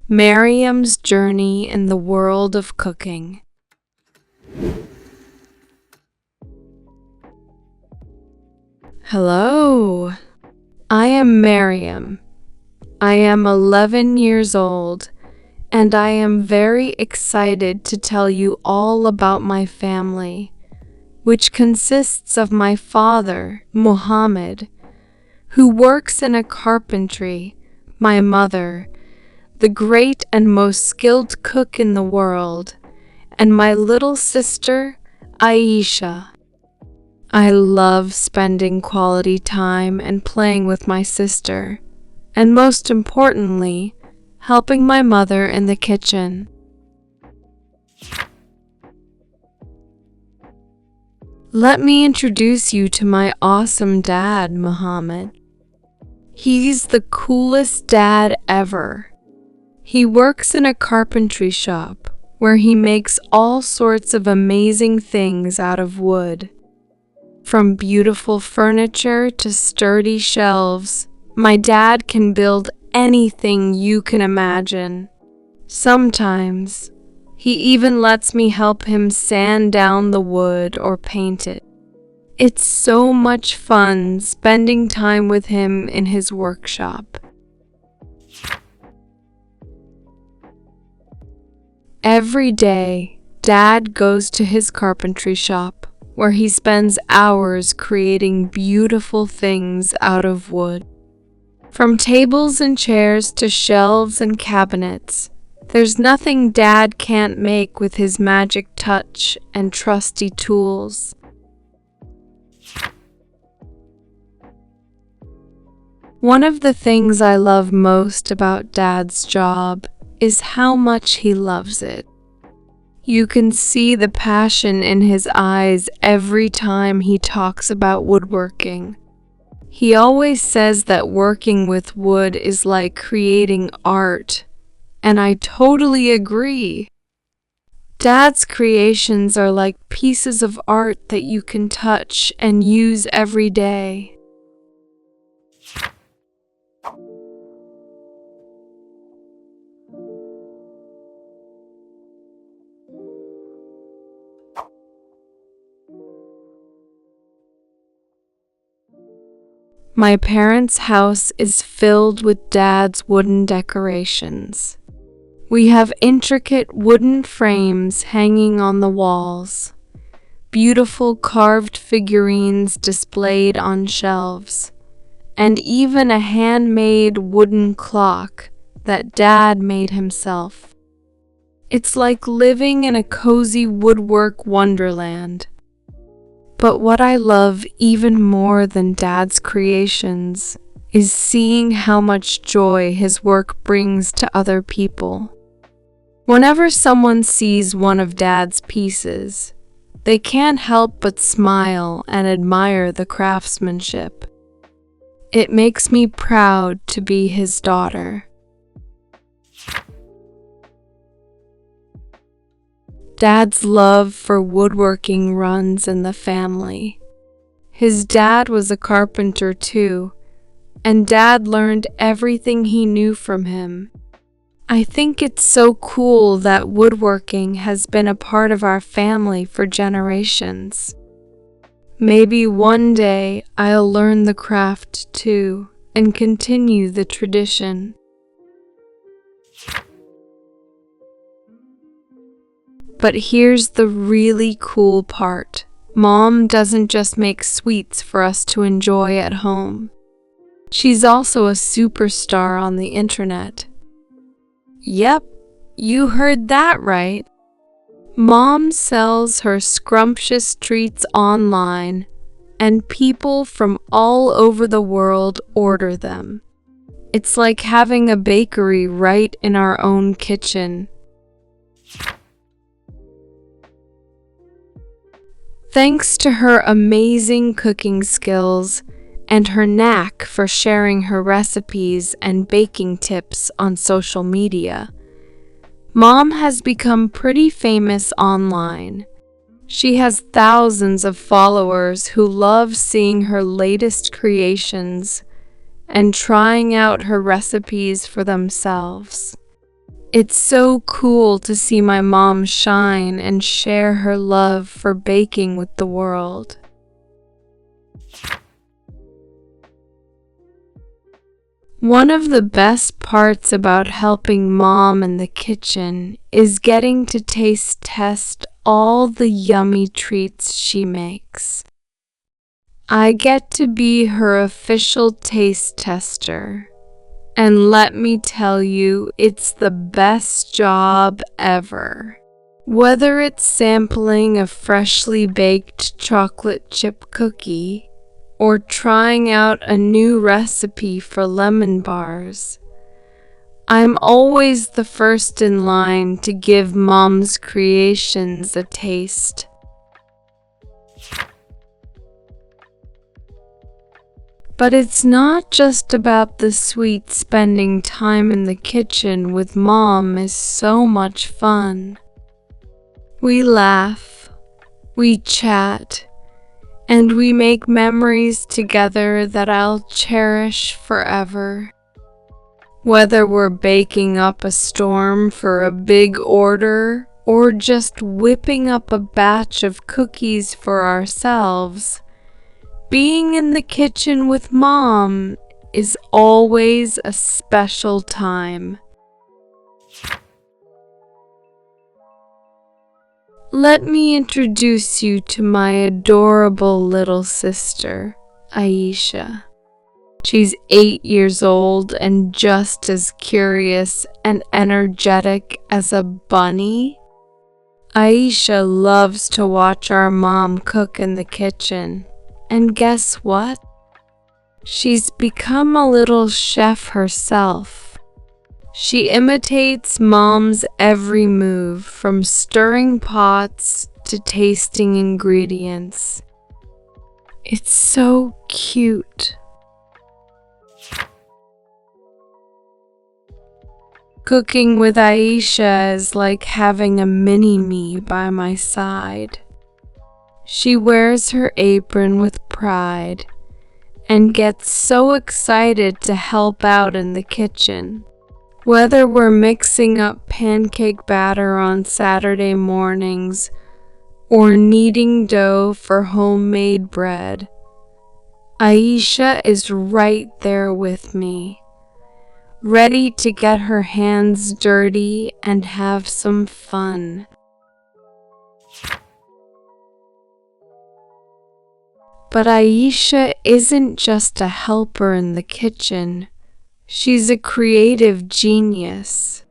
Mariam's journey in the world of cooking. Hello, I am Mariam. I am 11 years old, and I am very excited to tell you all about my family, which consists of my father, Muhammad, who works in a carpentry, my mother, the great and most skilled cook in the world, and my little sister, Aisha. I love spending quality time and playing with my sister, and most importantly, helping my mother in the kitchen. Let me introduce you to my awesome dad, Muhammad. He's the coolest dad ever. He works in a carpentry shop where he makes all sorts of amazing things out of wood. From beautiful furniture to sturdy shelves, my dad can build anything you can imagine. Sometimes, he even lets me help him sand down the wood or paint it. It's so much fun spending time with him in his workshop. Every day, Dad goes to his carpentry shop, where he spends hours creating beautiful things out of wood. From tables and chairs to shelves and cabinets, there's nothing Dad can't make with his magic touch and trusty tools. One of the things I love most about Dad's job is how much he loves it. You can see the passion in his eyes every time he talks about woodworking. He always says that working with wood is like creating art, and I totally agree. Dad's creations are like pieces of art that you can touch and use every day. My parents' house is filled with Dad's wooden decorations. We have intricate wooden frames hanging on the walls, beautiful carved figurines displayed on shelves, and even a handmade wooden clock that Dad made himself. It's like living in a cozy woodwork wonderland. But what I love even more than Dad's creations is seeing how much joy his work brings to other people. Whenever someone sees one of Dad's pieces, they can't help but smile and admire the craftsmanship. It makes me proud to be his daughter. Dad's love for woodworking runs in the family. His dad was a carpenter too, and Dad learned everything he knew from him. I think it's so cool that woodworking has been a part of our family for generations. Maybe one day I'll learn the craft too and continue the tradition. But here's the really cool part. Mom doesn't just make sweets for us to enjoy at home. She's also a superstar on the internet. Yep, you heard that right. Mom sells her scrumptious treats online, and people from all over the world order them. It's like having a bakery right in our own kitchen. Thanks to her amazing cooking skills and her knack for sharing her recipes and baking tips on social media, Mom has become pretty famous online. She has thousands of followers who love seeing her latest creations and trying out her recipes for themselves. It's so cool to see my mom shine and share her love for baking with the world. One of the best parts about helping Mom in the kitchen is getting to taste test all the yummy treats she makes. I get to be her official taste tester, and let me tell you, it's the best job ever. Whether it's sampling a freshly baked chocolate chip cookie, or trying out a new recipe for lemon bars, I'm always the first in line to give Mom's creations a taste. But it's not just about the sweet. Spending time in the kitchen with Mom is so much fun. We laugh, we chat, and we make memories together that I'll cherish forever. Whether we're baking up a storm for a big order or just whipping up a batch of cookies for ourselves, being in the kitchen with Mom is always a special time. Let me introduce you to my adorable little sister, Aisha. She's 8 years old and just as curious and energetic as a bunny. Aisha loves to watch our mom cook in the kitchen, and guess what? She's become a little chef herself. She imitates Mom's every move, from stirring pots to tasting ingredients. It's so cute. Cooking with Aisha is like having a mini-me by my side. She wears her apron with pride and gets so excited to help out in the kitchen. Whether we're mixing up pancake batter on Saturday mornings or kneading dough for homemade bread, Aisha is right there with me, ready to get her hands dirty and have some fun. But Aisha isn't just a helper in the kitchen. She's a creative genius.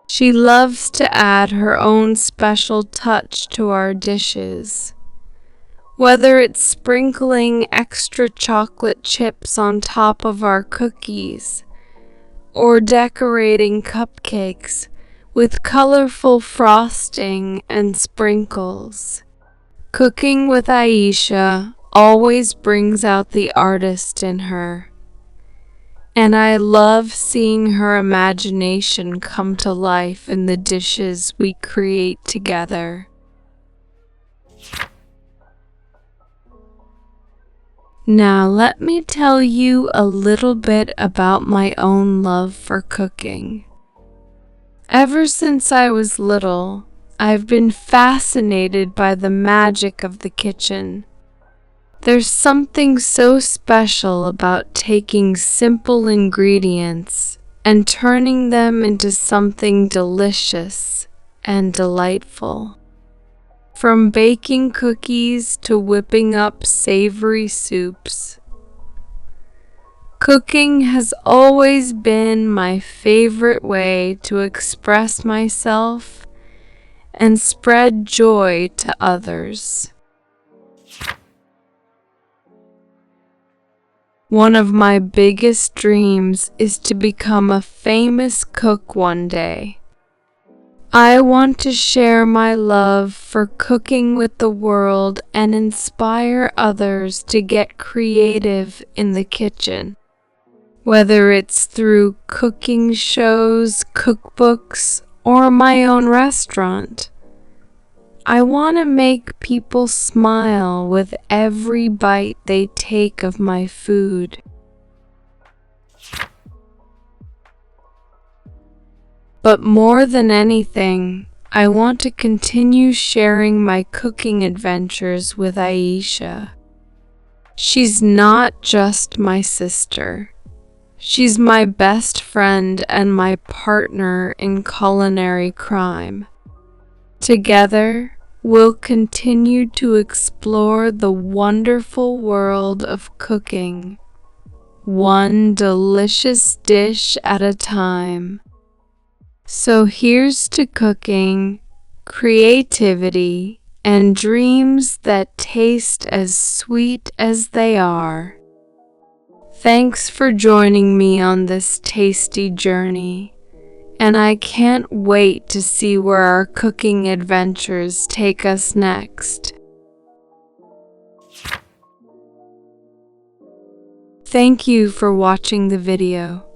She loves to add her own special touch to our dishes. Whether it's sprinkling extra chocolate chips on top of our cookies, or decorating cupcakes with colorful frosting and sprinkles. Cooking with Aisha always brings out the artist in her. And I love seeing her imagination come to life in the dishes we create together. Now let me tell you a little bit about my own love for cooking. Ever since I was little, I've been fascinated by the magic of the kitchen. There's something so special about taking simple ingredients and turning them into something delicious and delightful. From baking cookies to whipping up savory soups, cooking has always been my favorite way to express myself and spread joy to others. One of my biggest dreams is to become a famous cook one day. I want to share my love for cooking with the world and inspire others to get creative in the kitchen. Whether it's through cooking shows, cookbooks, or my own restaurant. I want to make people smile with every bite they take of my food. But more than anything, I want to continue sharing my cooking adventures with Aisha. She's not just my sister. She's my best friend and my partner in culinary crime. Together, we'll continue to explore the wonderful world of cooking, one delicious dish at a time. So here's to cooking, creativity, and dreams that taste as sweet as they are. Thanks for joining me on this tasty journey, and I can't wait to see where our cooking adventures take us next. Thank you for watching the video.